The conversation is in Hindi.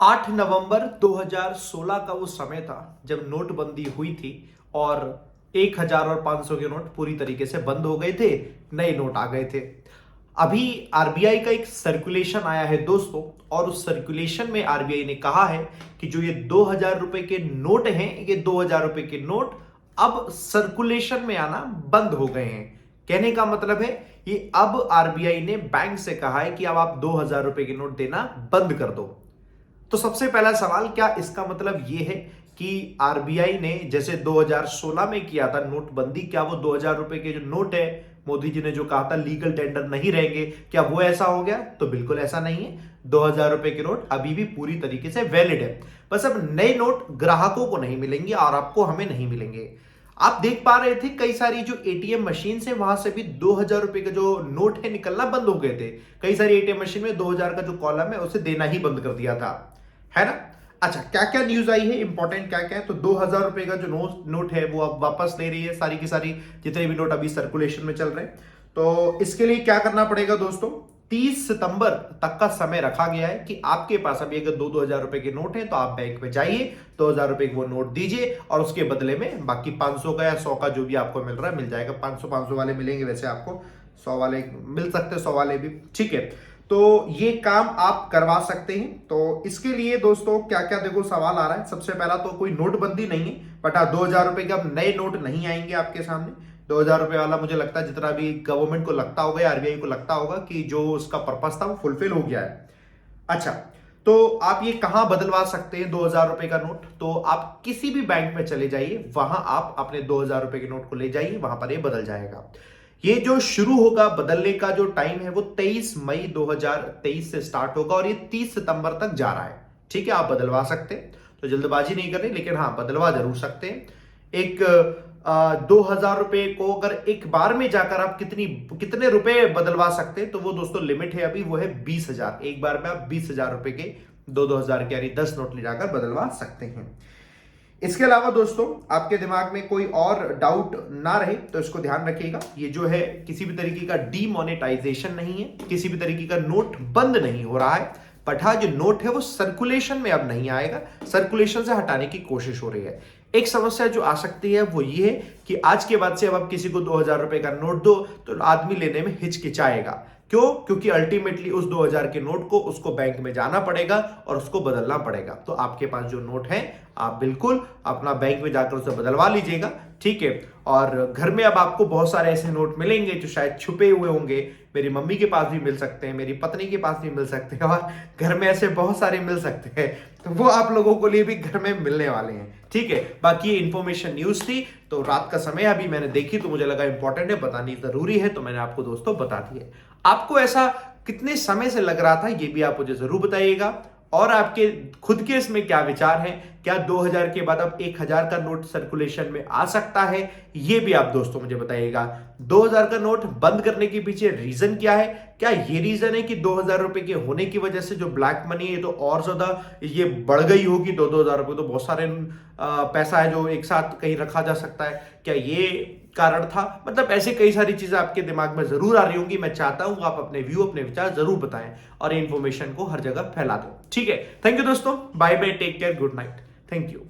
8 नवंबर 2016 का वो समय था जब नोटबंदी हुई थी और 1000 और 500 के नोट पूरी तरीके से बंद हो गए थे। नए नोट आ गए थे। अभी आरबीआई का एक सर्कुलेशन आया है दोस्तों, और उस सर्कुलेशन में आरबीआई ने कहा है कि जो ये 2000 रुपए के नोट हैं, ये 2000 रुपए के नोट अब सर्कुलेशन में आना बंद हो गए हैं। कहने का मतलब है ये अब आरबीआई ने बैंक से कहा है कि अब आप 2000 रुपए के नोट देना बंद कर दो। तो सबसे पहला सवाल, क्या इसका मतलब यह है कि आरबीआई ने जैसे 2016 में किया था नोटबंदी, क्या वो 2000 रुपए के जो नोट है, मोदी जी ने जो कहा था लीगल टेंडर नहीं रहेंगे, क्या वो ऐसा हो गया? तो बिल्कुल ऐसा नहीं है। 2000 रुपए के नोट अभी भी पूरी तरीके से वैलिड है। बस अब नए नोट ग्राहकों को नहीं मिलेंगे और आपको हमें नहीं मिलेंगे। आप देख पा रहे थे कई सारी जो एटीएम मशीन है वहां से भी 2000 रुपए का जो नोट है निकलना बंद हो गए थे। कई सारी एटीएम मशीन में 2000 का जो कॉलम है उसे देना ही बंद कर दिया था, है ना। अच्छा, क्या क्या न्यूज आई है, इंपॉर्टेंट क्या क्या है? तो 2000 रुपए का जो नोट है वो अब वापस ले रही है सारी की सारी, जितने भी नोट अभी सर्कुलेशन में चल रहे हैं। तो इसके लिए क्या करना पड़ेगा दोस्तों? 30 सितंबर तक का समय रखा गया है कि आपके पास अभी अगर 2000 रुपए के नोट है तो आप बैंक में जाइए, 2000 रुपए के वो नोट दीजिए और उसके बदले में बाकी 500 का या 100 का जो भी आपको मिल रहा है मिल जाएगा। 500 वाले मिलेंगे, वैसे आपको 100 वाले मिल सकते हैं, 100 वाले भी, ठीक है। तो ये काम आप करवा सकते हैं। तो इसके लिए दोस्तों क्या क्या देखो सवाल आ रहा है। सबसे पहला तो कोई नोटबंदी नहीं है, बट 2000 रुपए के अब नए नोट नहीं आएंगे आपके सामने। 2000 रुपए वाला मुझे लगता है जितना भी गवर्नमेंट को लगता होगा, आरबीआई को लगता होगा कि जो उसका पर्पस था वो फुलफिल हो गया है। अच्छा, तो आप ये कहां बदलवा सकते हैं 2000 रुपए का नोट? तो आप किसी भी बैंक में चले जाइए, वहां आप अपने 2000 रुपए के नोट को ले जाइए, वहां पर ये बदल जाएगा। ये जो शुरू होगा बदलने का जो टाइम है वो 23 मई 2023 से स्टार्ट होगा और ये 30 सितंबर तक जा रहा है। ठीक है, आप बदलवा सकते हैं, तो जल्दबाजी नहीं करें, लेकिन हाँ बदलवा जरूर सकते हैं। एक 2000 रुपए को अगर एक बार में जाकर आप कितने रुपए बदलवा सकते हैं, तो वो दोस्तों लिमिट है अभी, वो है 20,000। एक बार में आप 20,000 रुपए के 2-2000 के यानी 10 नोट ले जाकर बदलवा सकते हैं। इसके अलावा दोस्तों आपके दिमाग में कोई और डाउट ना रहे तो इसको ध्यान रखिएगा, ये जो है किसी भी तरीके का डीमोनेटाइजेशन नहीं है, किसी भी तरीके का नोट बंद नहीं हो रहा है, बट हाँ जो नोट है वो सर्कुलेशन में अब नहीं आएगा, सर्कुलेशन से हटाने की कोशिश हो रही है। एक समस्या जो आ सकती है वो ये है कि आज के बाद से अब आप किसी को 2000 रुपए का नोट दो तो आदमी लेने में हिचकिचाएगा। क्यों? क्योंकि अल्टीमेटली उस 2000 के नोट को उसको बैंक में जाना पड़ेगा और उसको बदलना पड़ेगा। तो आपके पास जो नोट है आप बिल्कुल अपना बैंक में जाकर उसे बदलवा लीजिएगा, ठीक है। और घर में अब आपको बहुत सारे ऐसे नोट मिलेंगे जो शायद छुपे हुए होंगे, मेरी मम्मी के पास भी मिल सकते हैं, मेरी पत्नी के पास भी मिल सकते हैं, और घर में ऐसे बहुत सारे मिल सकते हैं, तो वो आप लोगों को लिए भी घर में मिलने वाले हैं, ठीक है। बाकी ये इंफॉर्मेशन न्यूज थी, तो रात का समय अभी मैंने देखी तो मुझे लगा इंपॉर्टेंट है, बतानी जरूरी है, तो मैंने आपको दोस्तों बता दी है। आपको ऐसा कितने समय से लग रहा था ये भी आप मुझे जरूर बताइएगा, और आपके खुद के इसमें क्या विचार हैं? क्या 2000 के बाद अब 1000 का नोट सर्कुलेशन में आ सकता है? ये भी आप दोस्तों मुझे बताइएगा। 2000 का नोट बंद करने के पीछे रीजन क्या है? क्या ये रीजन है कि 2000 रुपए के होने की वजह से जो ब्लैक मनी है तो और ज्यादा ये बढ़ गई होगी? 2000 रुपए तो बहुत सारे पैसा है जो एक साथ कहीं रखा जा सकता है, क्या ये कारण था? मतलब ऐसे कई सारी चीजें आपके दिमाग में जरूर आ रही होंगी। मैं चाहता हूं आप अपने व्यू, अपने विचार जरूर बताएं और इन्फॉर्मेशन को हर जगह फैला दो, ठीक है। थैंक यू दोस्तों, bye bye, take care, good night, thank you.